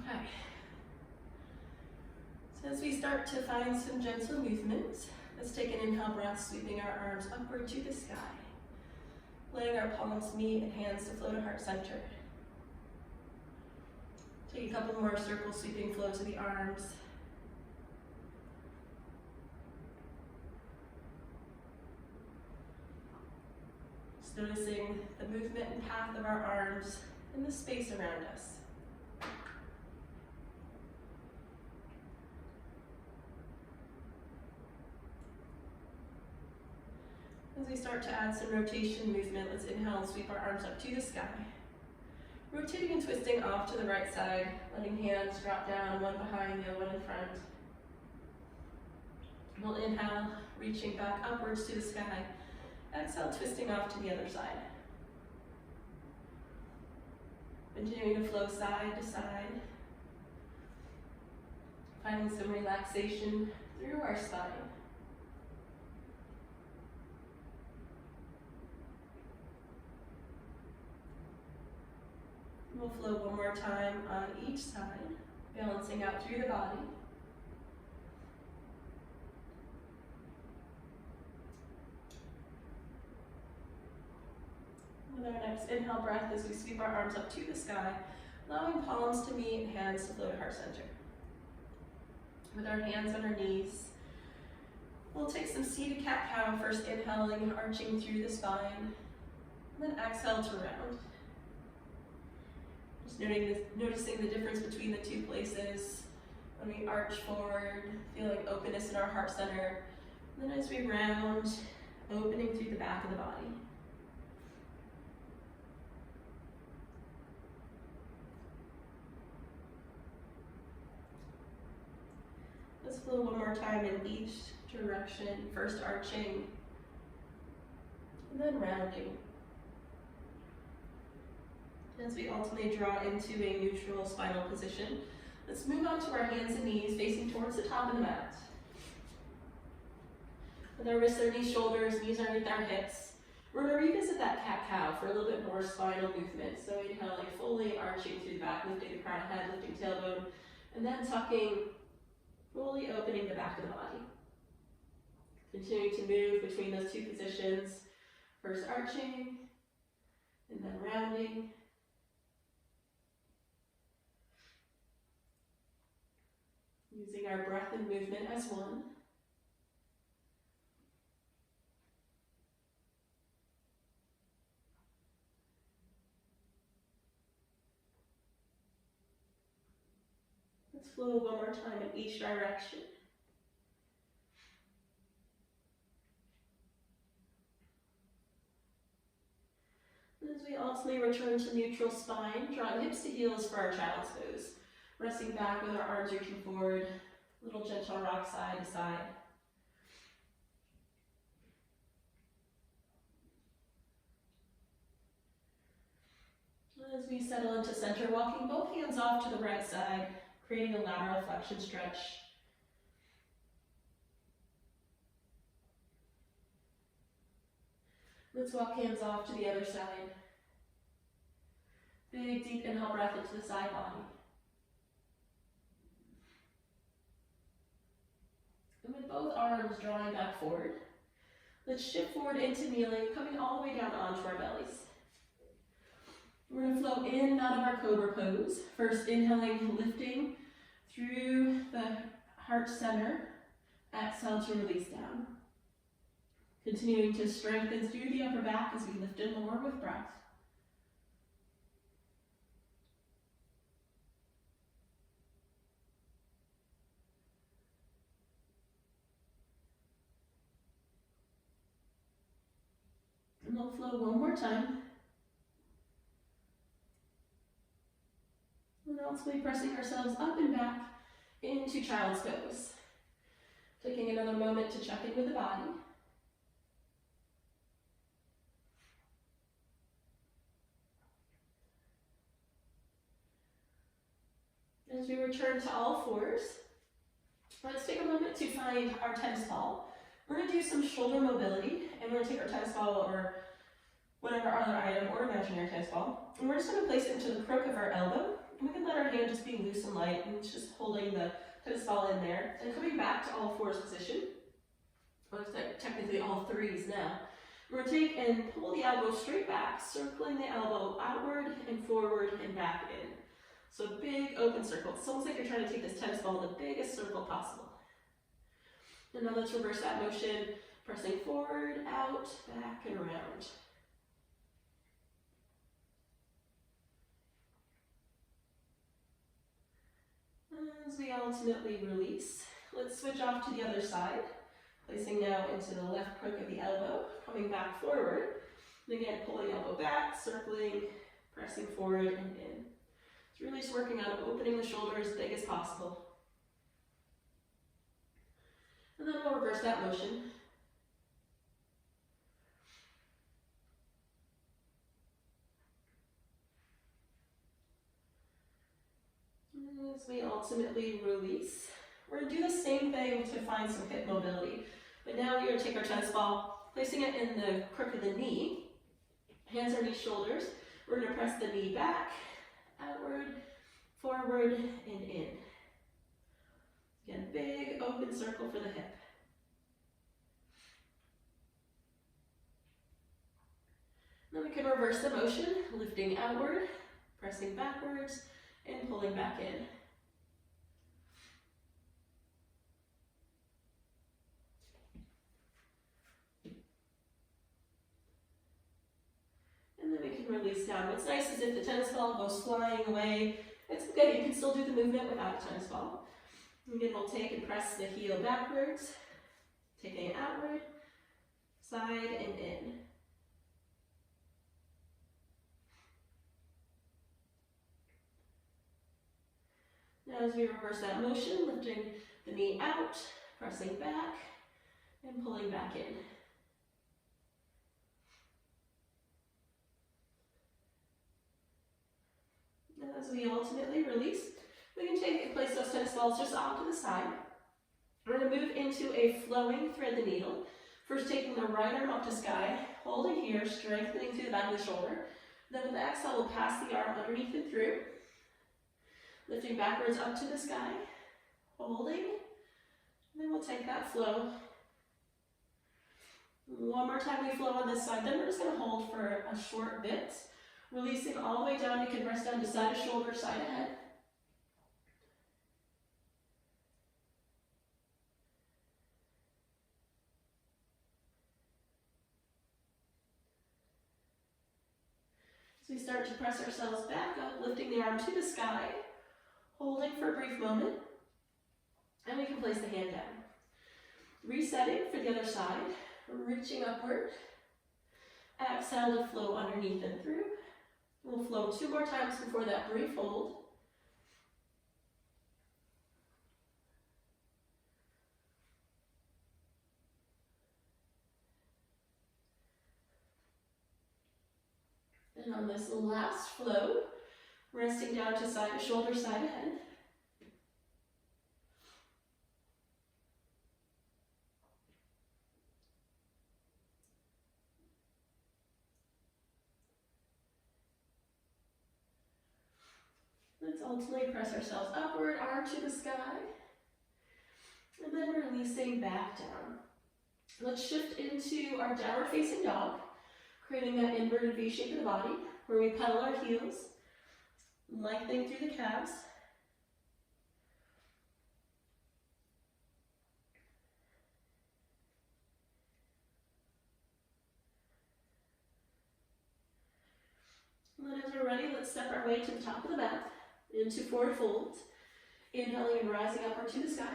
Okay. So as we start to find some gentle movements, let's take an inhale breath, sweeping our arms upward to the sky. Letting our palms meet and hands to flow to heart center. Take a couple more circles, sweeping flow to the arms. Just noticing the movement and path of our arms and the space around us. As we start to add some rotation movement, let's inhale and sweep our arms up to the sky. Rotating and twisting off to the right side, letting hands drop down, one behind, the other one in front. We'll inhale, reaching back upwards to the sky. Exhale, twisting off to the other side. Continuing to flow side to side. Finding some relaxation through our spine. We'll flow one more time on each side, balancing out through the body. With our next inhale breath as we sweep our arms up to the sky, allowing palms to meet, hands to flow to heart center. With our hands on our knees, we'll take some seated cat-cow, first inhaling, arching through the spine, and then exhale to round. Just noticing the difference between the two places. When we arch forward, feeling openness in our heart center. And then as we round, opening through the back of the body. Let's flow one more time in each direction. First arching, and then rounding. As we ultimately draw into a neutral spinal position, let's move on to our hands and knees facing towards the top of the mat. With our wrists underneath shoulders, knees underneath our hips, we're going to revisit that cat-cow for a little bit more spinal movement. So inhaling, fully arching through the back, lifting the crown of head, lifting tailbone, and then tucking, fully opening the back of the body. Continuing to move between those two positions, first arching, and then rounding. Using our breath and movement as one. Let's flow one more time in each direction. And as we ultimately return to neutral spine, drawing hips to heels for our child's pose. Resting back with our arms reaching forward, little gentle rock side to side. As we settle into center, walking both hands off to the right side, creating a lateral flexion stretch. Let's walk hands off to the other side. Big, deep inhale breath into the side body. And with both arms drawing back forward, let's shift forward into kneeling, coming all the way down onto our bellies. We're going to flow in and out of our cobra pose. First inhaling, lifting through the heart center. Exhale to release down. Continuing to strengthen through the upper back as we lift and lower with breath. And we'll flow one more time. And ultimately pressing ourselves up and back into child's pose. Taking another moment to check in with the body. As we return to all fours, let's take a moment to find our tennis ball. We're going to do some shoulder mobility, and we're going to take our tennis ball or whatever other item or imaginary tennis ball, and we're just going to place it into the crook of our elbow, and we can let our hands just being loose and light and just holding the tennis ball in there and coming back to all fours position. Well, it's like technically all threes now. We're going to take and pull the elbow straight back, circling the elbow outward and forward and back in. So big open circle. It's almost like you're trying to take this tennis ball in the biggest circle possible. And now let's reverse that motion, pressing forward, out, back, and around. As we ultimately release, let's switch off to the other side, placing now into the left crook of the elbow, coming back forward. And again, pulling elbow back, circling, pressing forward and in. It's really just working on opening the shoulder as big as possible. And then we'll reverse that motion. As we ultimately release, we're going to do the same thing to find some hip mobility. But now we're going to take our tennis ball, placing it in the crook of the knee, hands underneath shoulders. We're going to press the knee back, outward, forward, and in. Again, big open circle for the hip. Then we can reverse the motion, lifting outward, pressing backwards, and pulling back in. And then we can release down. What's nice is if the tennis ball goes flying away, it's okay, you can still do the movement without a tennis ball. Again, we'll take and press the heel backwards, taking it outward, side and in. Now as we reverse that motion, lifting the knee out, pressing back, and pulling back in. And as we ultimately release, we can take and place those tennis balls just off to the side. We're going to move into a flowing thread the needle. First taking the right arm up to sky, holding here, strengthening through the back of the shoulder. Then with the exhale, we'll pass the arm underneath and through. Lifting backwards up to the sky, holding, and then we'll take that flow. One more time we flow on this side, then we're just going to hold for a short bit. Releasing all the way down, you can rest down to side of shoulder, side of head. So we start to press ourselves back up, lifting the arm to the sky. Holding for a brief moment, and we can place the hand down. Resetting for the other side, reaching upward. Exhale to flow underneath and through. We'll flow 2 more times before that brief hold. And on this last flow, resting down to side of shoulder, side of head. Let's ultimately press ourselves upward, arm to the sky. And then releasing back down. Let's shift into our downward facing dog, creating that inverted V shape of the body, where we pedal our heels, lengthening through the calves. And then as we're ready, let's step our way to the top of the mat, into forward folds. Inhaling and rising upward to the sky,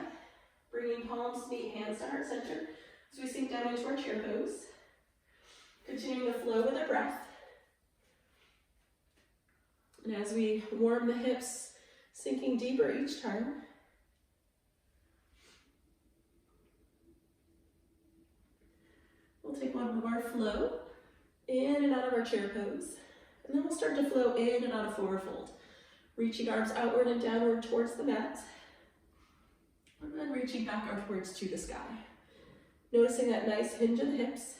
bringing palms to meet, hands to heart center, as we sink down into our chair pose. Continuing to flow with our breath. And as we warm the hips, sinking deeper each time. We'll take one more flow, in and out of our chair pose. And then we'll start to flow in and out of forward fold. Reaching arms outward and downward towards the mat. And then reaching back upwards to the sky. Noticing that nice hinge of the hips.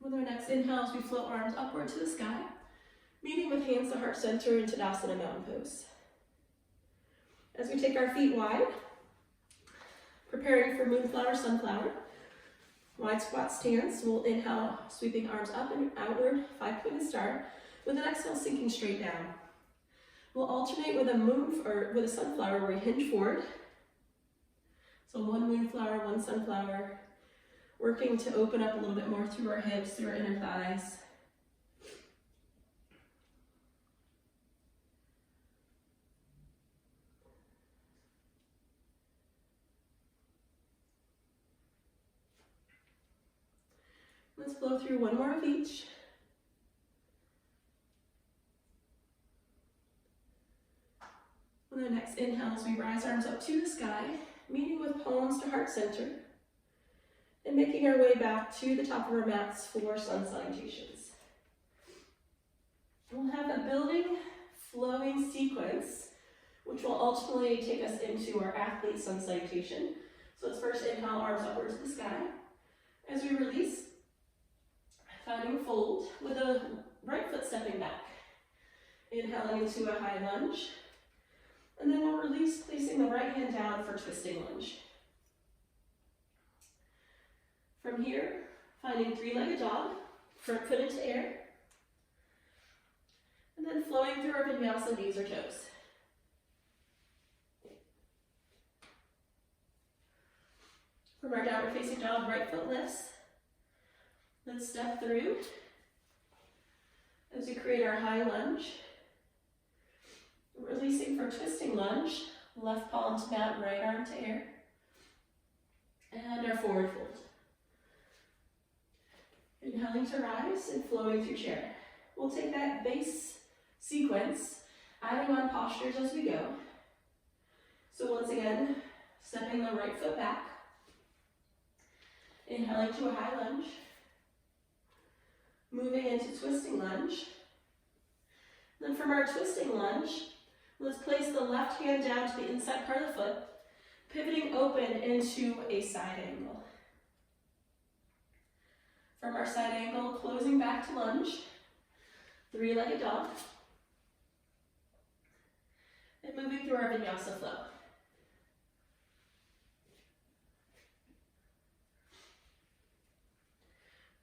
With our next inhale, as we float arms upward to the sky, meeting with hands to heart center in Tadasana Mountain Pose. As we take our feet wide, preparing for Moonflower, Sunflower, wide squat stance, we'll inhale, sweeping arms up and outward, 5-pointed star, with an exhale sinking straight down. We'll alternate with a sunflower where we hinge forward. So one moonflower, one sunflower, working to open up a little bit more through our hips, through our inner thighs. Let's flow through one more of each. On the next inhale, as we rise arms up to the sky, meeting with palms to heart center, and making our way back to the top of our mats for sun salutations. We'll have a building, flowing sequence, which will ultimately take us into our athlete sun salutation. So let's first inhale, arms upward to the sky. As we release, finding fold with the right foot stepping back. Inhaling into a high lunge. And then we'll release, placing the right hand down for twisting lunge. From here, finding three-legged dog, front foot into air. And then flowing through our vinyasa, knees or toes. From our downward facing dog, right foot lifts. Let's step through as we create our high lunge. Releasing for twisting lunge, left palm to mat, right arm to air. And our forward fold. Inhaling to rise and flowing through chair. We'll take that base sequence, adding on postures as we go. So once again, stepping the right foot back. Inhaling to a high lunge. Moving into twisting lunge. Then from our twisting lunge, let's place the left hand down to the inside part of the foot, pivoting open into a side angle. From our side angle, closing back to lunge, three-legged dog, and moving through our vinyasa flow.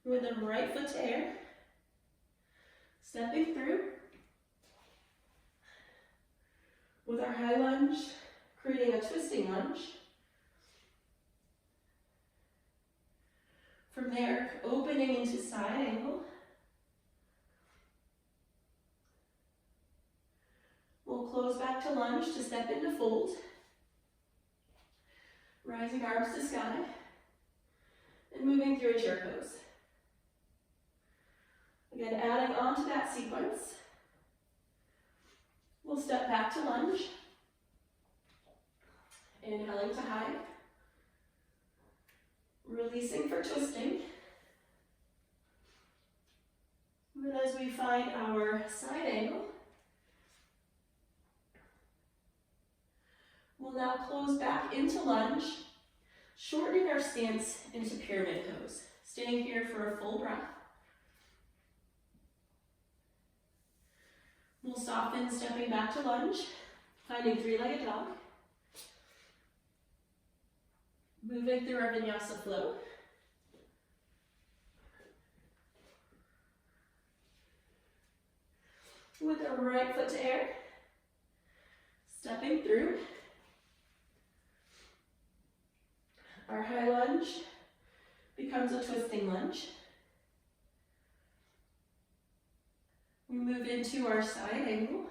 With the right foot to air, stepping through. With our high lunge, creating a twisting lunge. From there, opening into side angle. We'll close back to lunge to step into fold. Rising arms to sky. And moving through a chair pose. Again, adding on to that sequence. We'll step back to lunge. Inhaling to high. Releasing for twisting. And then as we find our side angle, we'll now close back into lunge, shortening our stance into pyramid pose. Staying here for a full breath. We'll soften, stepping back to lunge, finding three-legged dog. Moving through our vinyasa flow. With the right foot to air. Stepping through. Our high lunge becomes a twisting lunge. We move into our side angle.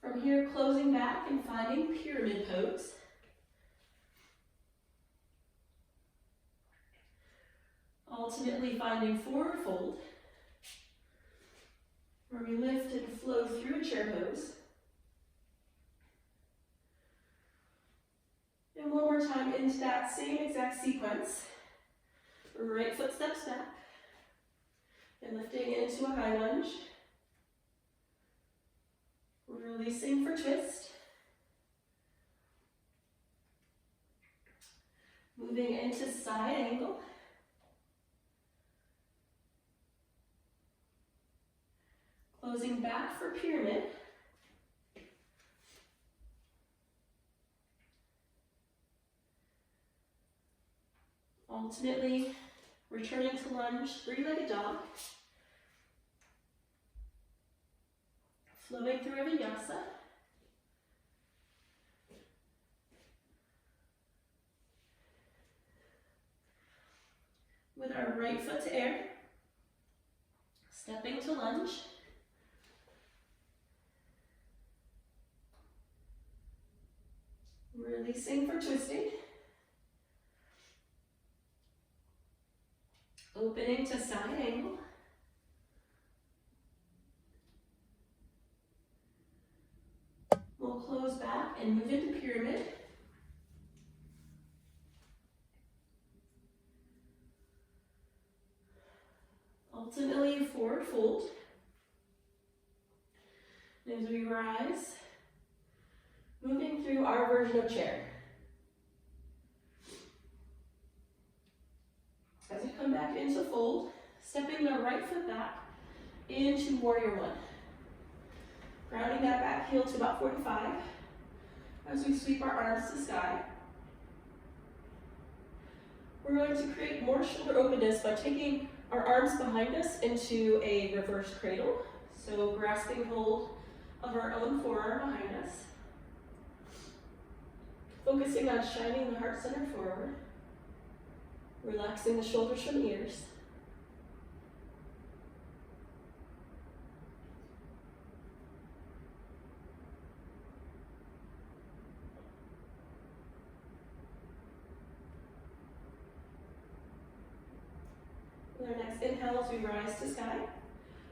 From here, closing back and finding pyramid pose. Ultimately finding forward fold, where we lift and flow through a chair pose. And one more time into that same exact sequence. Right foot steps back, and lifting into a high lunge. Releasing for twist. Moving Moving into side angle. Closing back for pyramid. Alternately returning to lunge, three-legged dog. Flowing through a vinyasa. With our right foot to air. Stepping to lunge. Releasing for twisting. Opening to side angle. We'll close back and move into pyramid. Ultimately, forward fold. And as we rise, moving through our version of chair. As we come back into fold, stepping the right foot back into warrior one. Grounding that back heel to about 45 as we sweep our arms to sky. We're going to create more shoulder openness by taking our arms behind us into a reverse cradle. So grasping hold of our own forearm behind us. Focusing on shining the heart center forward. Relaxing the shoulders from the ears. With our next inhale as we rise to sky,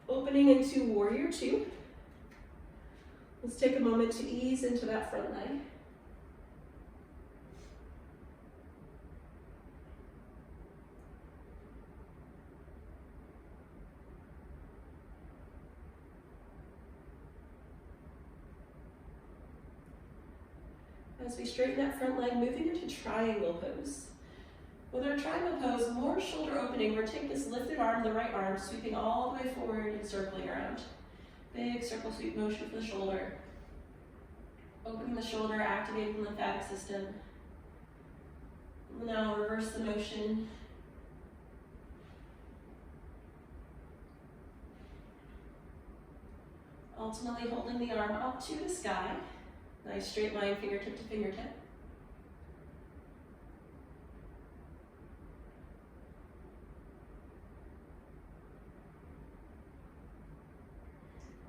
opening into warrior two. Let's take a moment to ease into that front leg. As we straighten that front leg, moving into triangle pose. With our triangle pose, more shoulder opening. We're taking this lifted arm, the right arm, sweeping all the way forward and circling around. Big circle sweep motion for the shoulder. Opening the shoulder, activating the lymphatic system. Now reverse the motion. Ultimately holding the arm up to the sky. Nice straight line, fingertip to fingertip.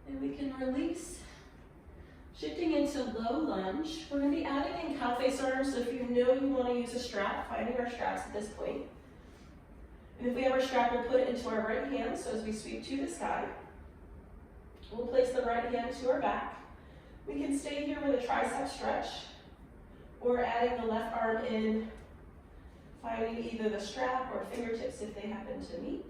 And we can release. Shifting into low lunge. We're going to be adding in cow face arms, so if you know you want to use a strap, finding our straps at this point. And if we have our strap, we'll put it into our right hand, so as we sweep to the sky, we'll place the right hand to our back. We can stay here with a tricep stretch, or adding the left arm in, finding either the strap or fingertips if they happen to meet.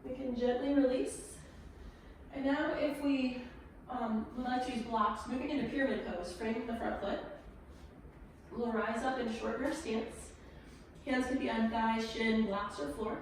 We can gently release. And now if we would like to use blocks, moving into pyramid pose, framing the front foot. We'll rise up in short grip stance. Hands can be on thighs, shin, blocks, or floor.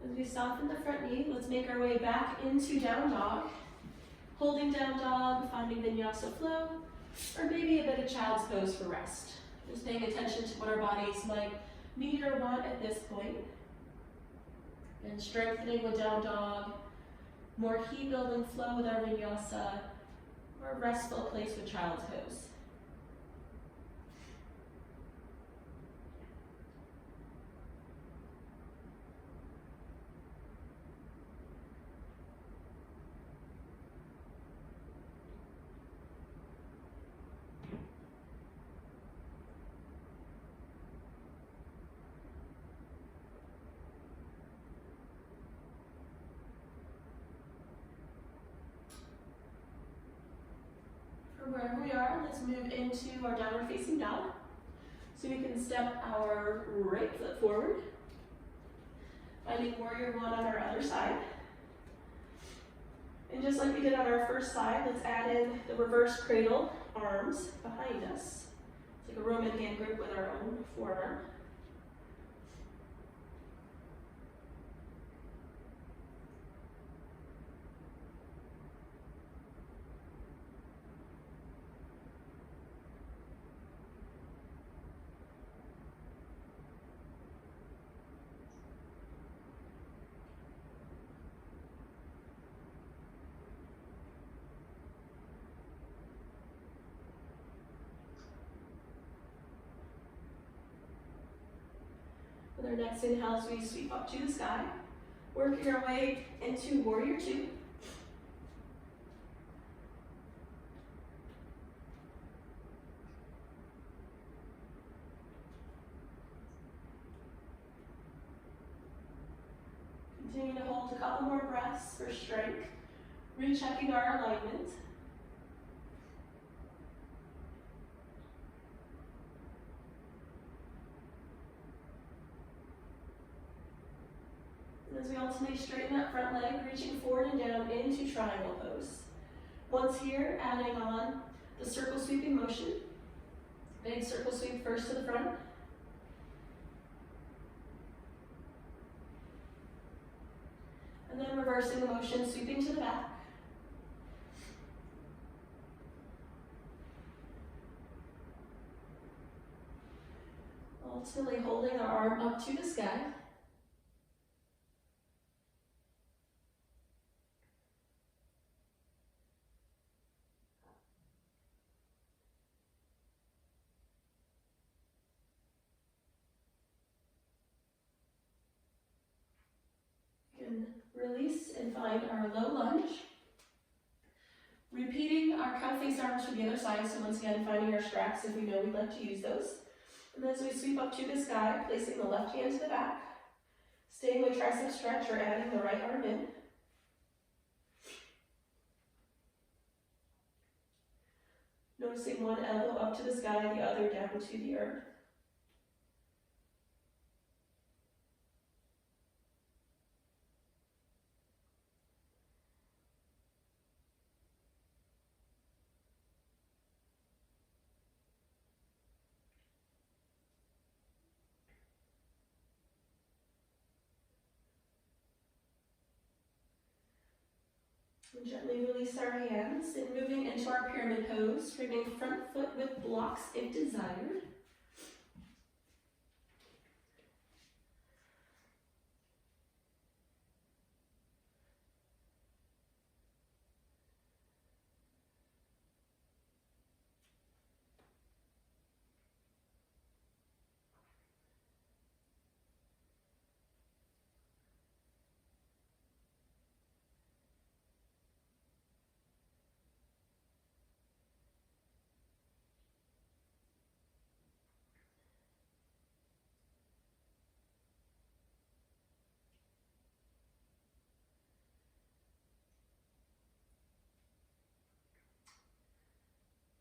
As we soften the front knee, let's make our way back into down dog. Holding down dog, finding vinyasa flow. or maybe a bit of child's pose for rest. Just paying attention to what our bodies might need or want at this point. And strengthening with down dog, more heat building flow with our vinyasa, or a restful place with child's pose. Wherever we are, let's move into our downward facing dog. So we can step our right foot forward, finding warrior one on our other side. And just like we did on our first side, let's add in the reverse cradle, arms behind us. It's like a Roman hand grip with our own forearm. With our next inhale, as we sweep up to the sky, working our way into warrior two. Continue to hold a couple more breaths for strength, rechecking our alignment. As we ultimately straighten that front leg, reaching forward and down into triangle pose. Once here, adding on the circle sweeping motion. Big circle sweep first to the front. And then reversing the motion, sweeping to the back. Ultimately holding our arm up to the sky. Release and find our low lunge. Repeating our cow face arms from the other side, so once again finding our straps if we know we'd like to use those. And as we sweep up to the sky, placing the left hand to the back, staying with tricep stretch or adding the right arm in. Noticing one elbow up to the sky, the other down to the earth. And gently release our hands and moving into our pyramid pose, framing front foot with blocks if desired.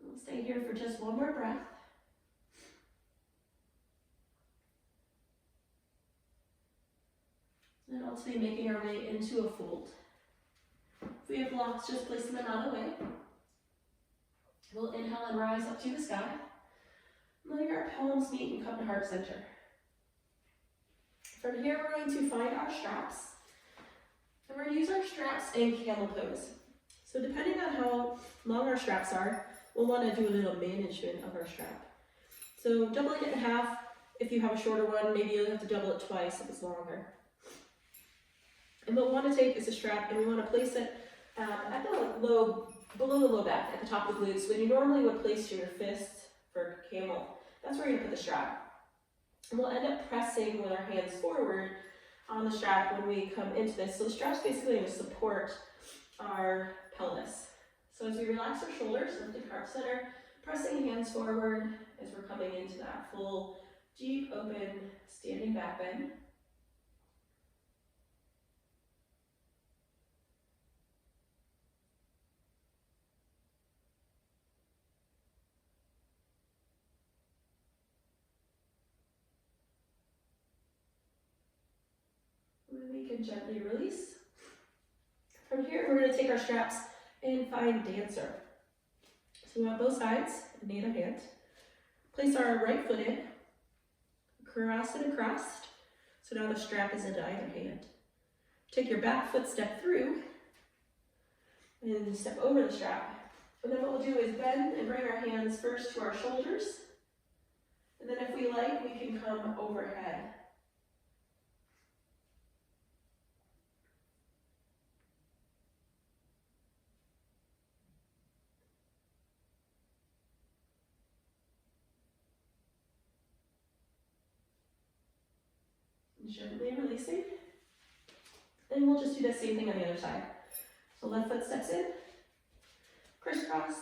We'll stay here for just one more breath. And ultimately making our way into a fold. If we have blocks, just placing them out of the way. We'll inhale and rise up to the sky. Letting our palms meet and come to heart center. From here, we're going to find our straps. And we're going to use our straps in camel pose. So depending on how long our straps are, we'll want to do a little management of our strap. So doubling it in half. If you have a shorter one, maybe you'll have to double it twice if it's longer. And what we want to take is a strap and we want to place it at the low, below the low back, at the top of the glutes. When you normally would place your fist for camel, that's where you're going to put the strap. And we'll end up pressing with our hands forward on the strap when we come into this. So the strap's basically going to support our pelvis. So as we relax our shoulders, lifting heart center, pressing hands forward as we're coming into that full, deep, open, standing back bend. We can gently release. From here, we're going to take our straps and find dancer. So we want both sides in the other hand. Place our right foot in, cross it across. So now the strap is into either hand. Take your back foot step through, and step over the strap. And then what we'll do is bend and bring our hands first to our shoulders. And then if we like, we can come overhead. Gently releasing. And we'll just do the same thing on the other side. So left foot steps in, crisscross,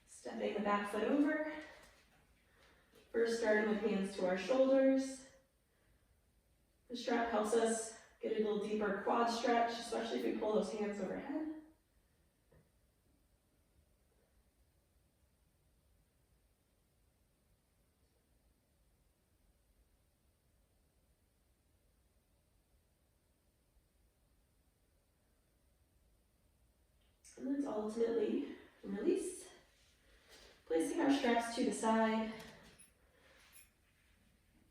stepping the back foot over. First starting with hands to our shoulders. The strap helps us get a little deeper quad stretch, especially if we pull those hands overhead. And then ultimately release. Placing our straps to the side.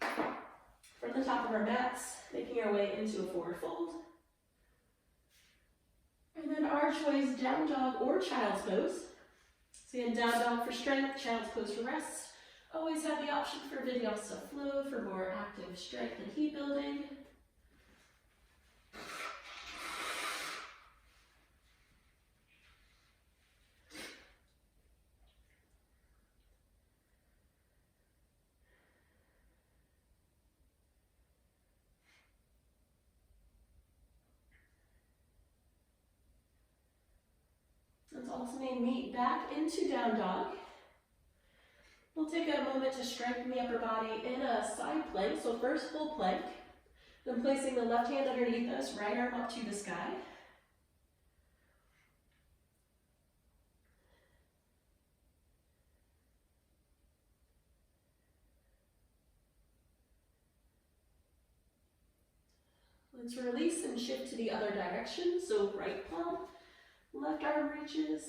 From the top of our mats, making our way into a forward fold. And then archways, down dog or child's pose. So again, down dog for strength, child's pose for rest. Always have the option for Vinyasa flow for more active strength and heat building. Let's alternate meet back into down dog. We'll take a moment to strengthen the upper body in a side plank. So first full plank, then placing the left hand underneath us, right arm up to the sky. Let's release and shift to the other direction. So right palm, left arm reaches.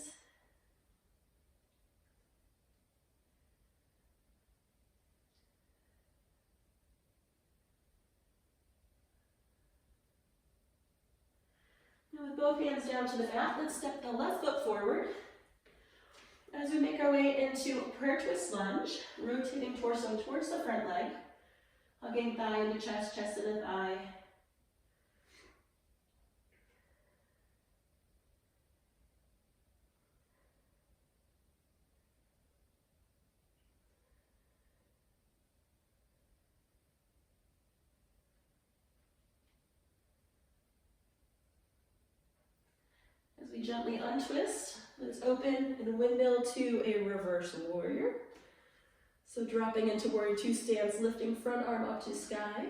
Now with both hands down to the mat, let's step the left foot forward. As we make our way into prayer twist lunge, rotating torso towards the front leg, hugging thigh into chest, chest into thigh. As we gently untwist, let's open and windmill to a reverse warrior. So dropping into warrior two stance, lifting front arm up to sky.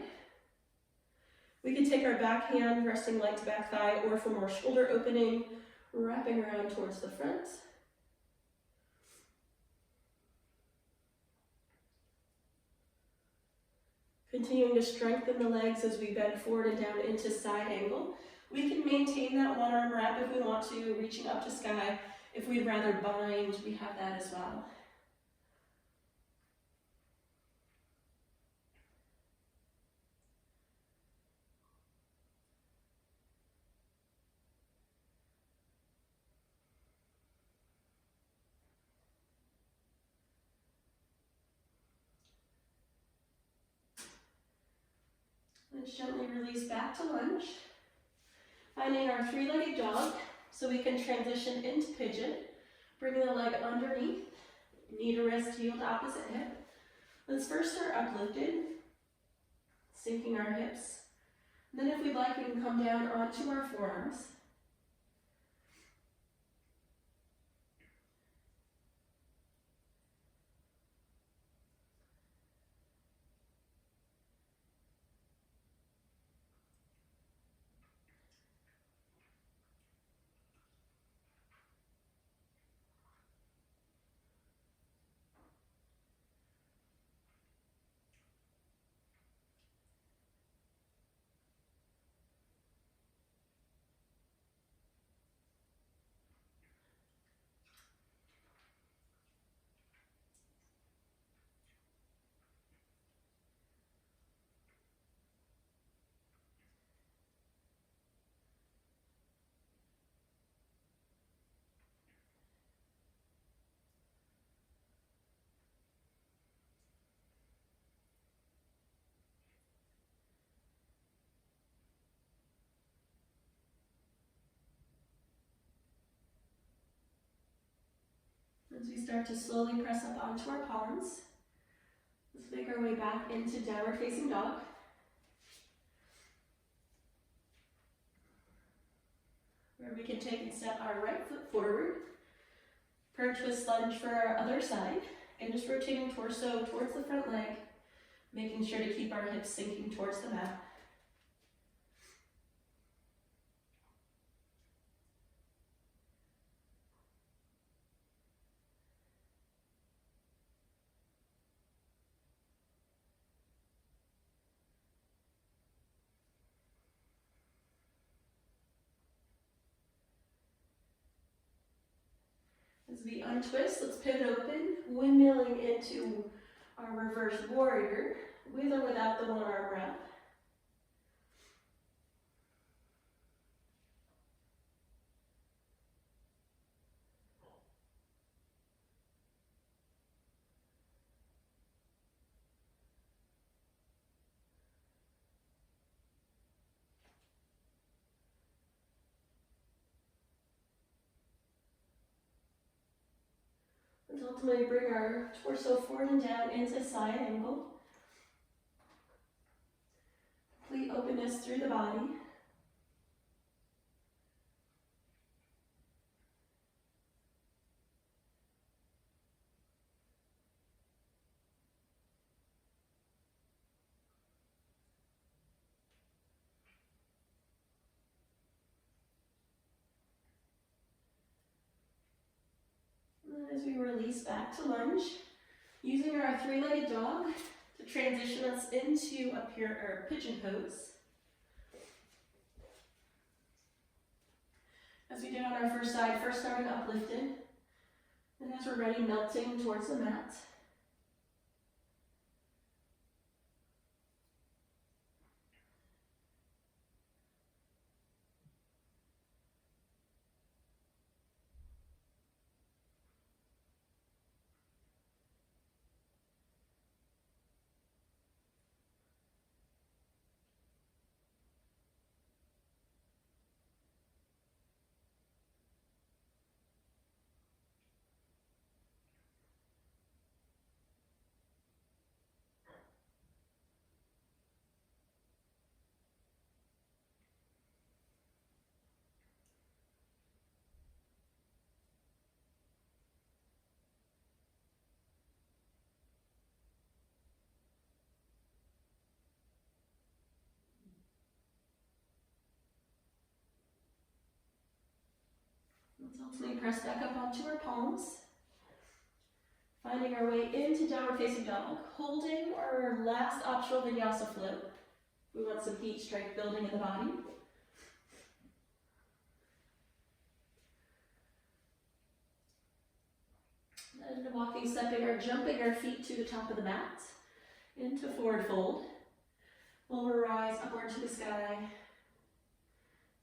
We can take our back hand, resting light to back thigh, or for more shoulder opening, wrapping around towards the front. Continuing to strengthen the legs as we bend forward and down into side angle. We can maintain that one arm wrap if we want to, reaching up to sky. If we'd rather bind, we have that as well. Let's gently release back to lunge. Finding our three-legged dog so we can transition into pigeon. Bringing the leg underneath, knee to wrist, heel to opposite hip. Let's first start uplifted, sinking our hips. And then if we'd like, we can come down onto our forearms. As we start to slowly press up onto our palms, let's make our way back into downward facing dog. Where we can take and step our right foot forward, perch twist lunge for our other side, and just rotating torso towards the front leg, making sure to keep our hips sinking towards the mat. As we untwist, let's pivot open, windmilling into our reverse warrior, with or without the one arm wrap. And ultimately bring our torso forward and down into side angle. Complete openness through the body. As we release back to lunge, using our three-legged dog to transition us into a pigeon pose. As we did on our first side, first starting uplifted, and as we're ready, melting towards the mat. Let's ultimately press back up onto our palms. Finding our way into downward facing dog, holding our last optional vinyasa float. We want some heat strength building in the body. And walking, stepping, or jumping our feet to the top of the mat into forward fold. We'll rise upward to the sky,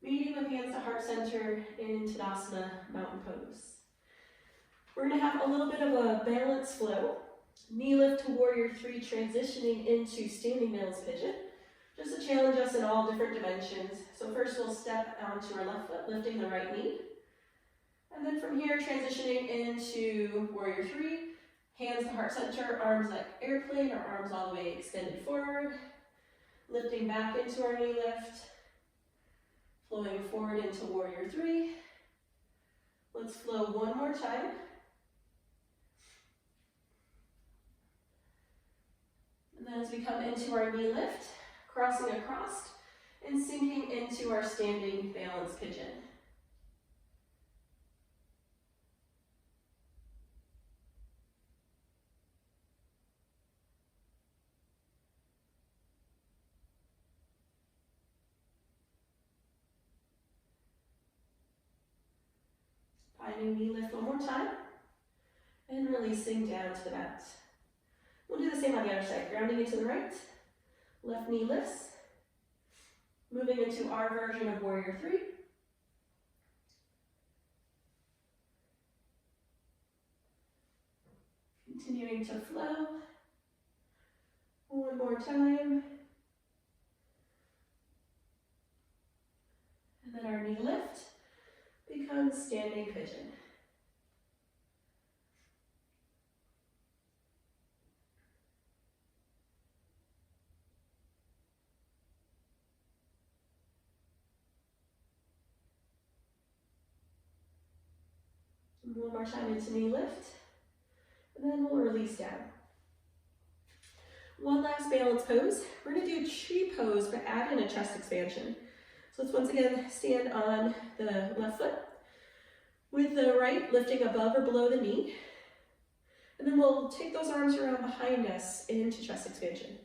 meeting with hands to heart center in Tadasana Mountain Pose. We're going to have a little bit of a balance flow. Knee lift to warrior three, transitioning into standing Mills Pigeon. just to challenge us in all different dimensions. So first we'll step onto our left foot, lifting the right knee. And then from here, transitioning into Warrior Three. Hands to heart center, arms like airplane, or arms all the way extended forward. Lifting back into our knee lift. Flowing forward into Warrior Three. Let's flow one more time. And then as we come into our knee lift, crossing across and sinking into our standing balance pigeon. Finding knee lift one more time, and releasing down to the mat. We'll do the same on the other side, grounding into the right, left knee lifts, moving into our version of Warrior Three. Continuing to flow, one more time. And then our knee lift becomes standing pigeon. And one more time into knee lift, and then we'll release down. One last balance pose. We're going to do tree pose, but add in a chest expansion. So let's once again stand on the left foot, with the right lifting above or below the knee. And then we'll take those arms around behind us into chest expansion.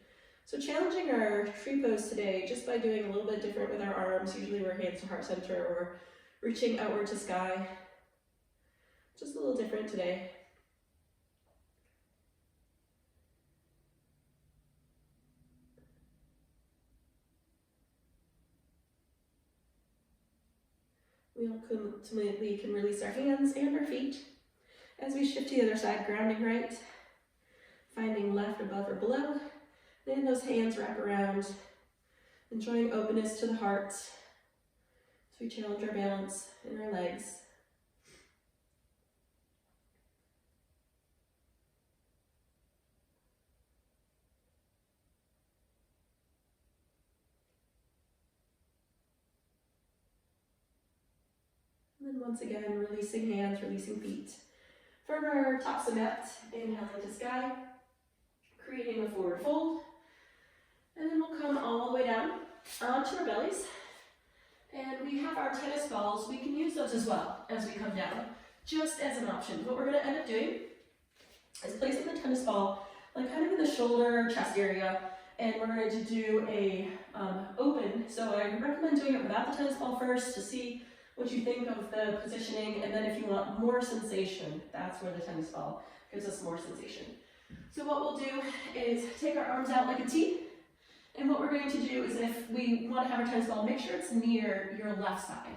So challenging our tree pose today just by doing a little bit different with our arms. Usually we're hands to heart center or reaching outward to sky. Just a little different today. We ultimately can release our hands and our feet as we shift to the other side, grounding right, finding left above or below. Then those hands wrap around, enjoying openness to the heart as we challenge our balance in our legs. And then once again, releasing hands, releasing feet. From our tops of mat, inhaling to sky, creating a forward fold. And then we'll come all the way down onto our bellies. And we have our tennis balls. We can use those as well as we come down, just as an option. What we're going to end up doing is placing the tennis ball like kind of in the shoulder, chest area, and we're going to do a open. So I recommend doing it without the tennis ball first to see what you think of the positioning, and then if you want more sensation, that's where the tennis ball gives us more sensation. So what we'll do is take our arms out like a T, and what we're going to do is if we want to have our tennis ball, make sure it's near your left side.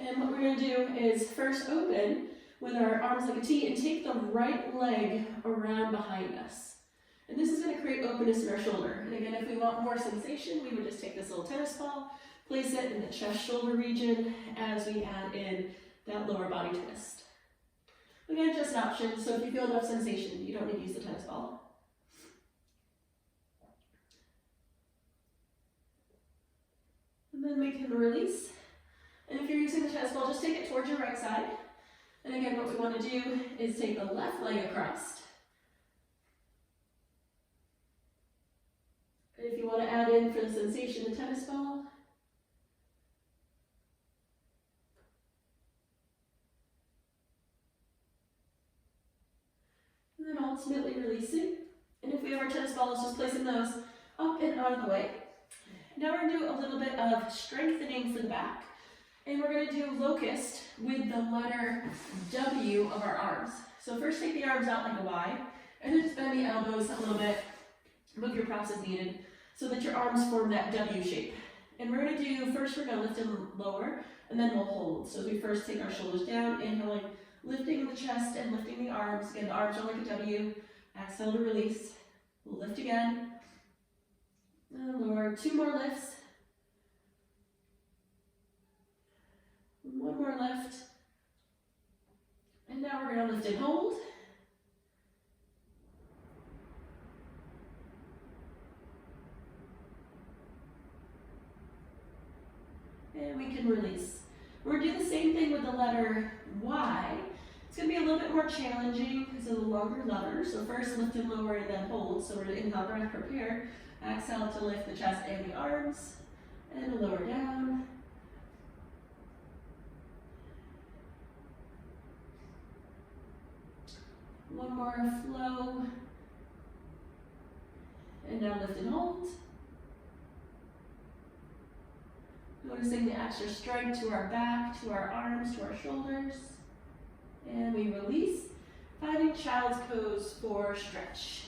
And what we're going to do is first open with our arms like a T and take the right leg around behind us. And this is going to create openness in our shoulder. And again, if we want more sensation, we would just take this little tennis ball, place it in the chest shoulder region as we add in that lower body twist. Again, just an option, so if you feel enough sensation, you don't need to use the tennis ball. And then we can release. And if you're using the tennis ball, just take it towards your right side. And again, what we want to do is take the left leg across. And if you want to add in for the sensation, the tennis ball. And then ultimately releasing. And if we have our tennis balls, just placing those up and out of the way. Now we're going to do a little bit of strengthening for the back. And we're going to do locust with the letter W of our arms. So first take the arms out like a Y, and then just bend the elbows a little bit, move your props as needed, so that your arms form that W shape. And we're going to do, first we're going to lift them lower, and then we'll hold. So we first take our shoulders down, inhaling, lifting the chest and lifting the arms. Again, the arms are like a W. Exhale to release. We'll lift again. And lower, 2 more lifts. One more lift. And now we're gonna lift and hold. And we can release. We're gonna do the same thing with the letter Y. It's gonna be a little bit more challenging because of the longer lever. So first lift and lower and then hold. So we're gonna inhale, breath, prepare. Exhale to lift the chest and the arms. And lower down. One more flow. And now lift and hold. Noticing the extra strength to our back, to our arms, to our shoulders. And we release, finding child's pose for stretch.